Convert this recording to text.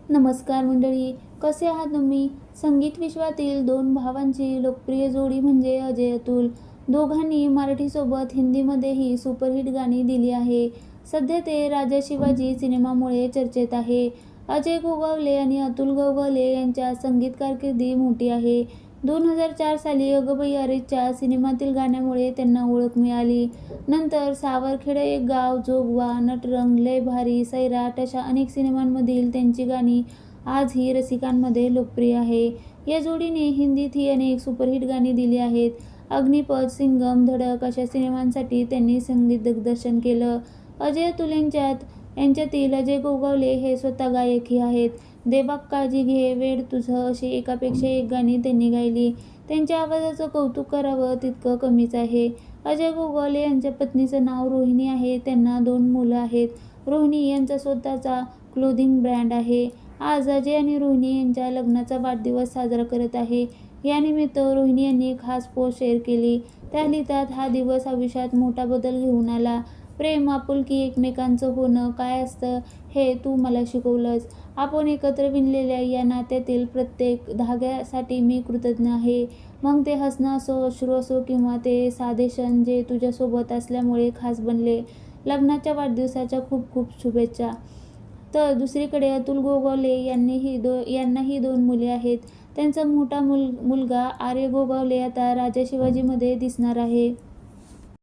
नमस्कार मंडळी, कसे आहात तुम्ही? संगीत विश्वातील दोन भावांची लोकप्रिय जोडी म्हणजे अजय-अतुल. दोघांनी मराठीसोबत हिंदीमध्येही सुपरहिट गाणी दिली आहे. सध्या ते राजा शिवाजी सिनेमामुळे चर्चेत आहे. अजय गोगावले आणि अतुल गोगावले यांच्या संगीत कारकीर्द मोठी आहे. 2004 साली अगं बाई अरेच्चा सिनेमातील गाण्यामुळे त्यांना ओळख मिळाली. नंतर सावरखेड एक गाव, जोगवा, नटरंग, लय भारी, सैराट अशा अनेक सिनेमांमधील त्यांची गाणी आजही रसिकांमध्ये लोकप्रिय आहे. या जोडीने हिंदीतही अनेक सुपरहिट गाणी दिली आहेत. अग्निपथ, सिंघम, धडक अशा सिनेमांसाठी त्यांनी संगीत दिग्दर्शन केलं. अजय-अतुल यांच्यातील अजय गोगावले हे स्वतः गायकही आहेत. देबाक काळजी घे, वेड तुझं अशी एकापेक्षा एक गाणी त्यांनी गायली. त्यांच्या आवाजाचं कौतुक करावं तितकं कमीच आहे. अजय गोगावले यांच्या पत्नीचं नाव रोहिणी आहे. त्यांना 2 मुलं आहेत. रोहिणी यांचा स्वतःचा क्लोथिंग ब्रँड आहे. आज अजय आणि रोहिणी यांच्या लग्नाचा वाढदिवस साजरा करत आहे. यानिमित्त रोहिणी यांनी एक खास पोस्ट शेअर केली. त्या लिहितात, हा दिवस आयुष्यात मोठा बदल घेऊन आला. प्रेम, आपुलकी, एकमेकांचं होणं काय असतं हे तू मला शिकवलंस. आपण एकत्र विणलेल्या या नात्यातील प्रत्येक धाग्यासाठी मी कृतज्ञ आहे. मग ते हसणं असो, अश्रू असो किंवा ते साधे क्षण जे तुझ्यासोबत असल्यामुळे खास बनले. लग्नाच्या वाढदिवसाच्या खूप खूप शुभेच्छा. तर दुसरीकडे अतुल गोगावले यांनाही 2 मुले आहेत. त्यांचा मोठा मुलगा आर्य गोगावले आता राजा शिवाजीमध्ये दिसणार आहे.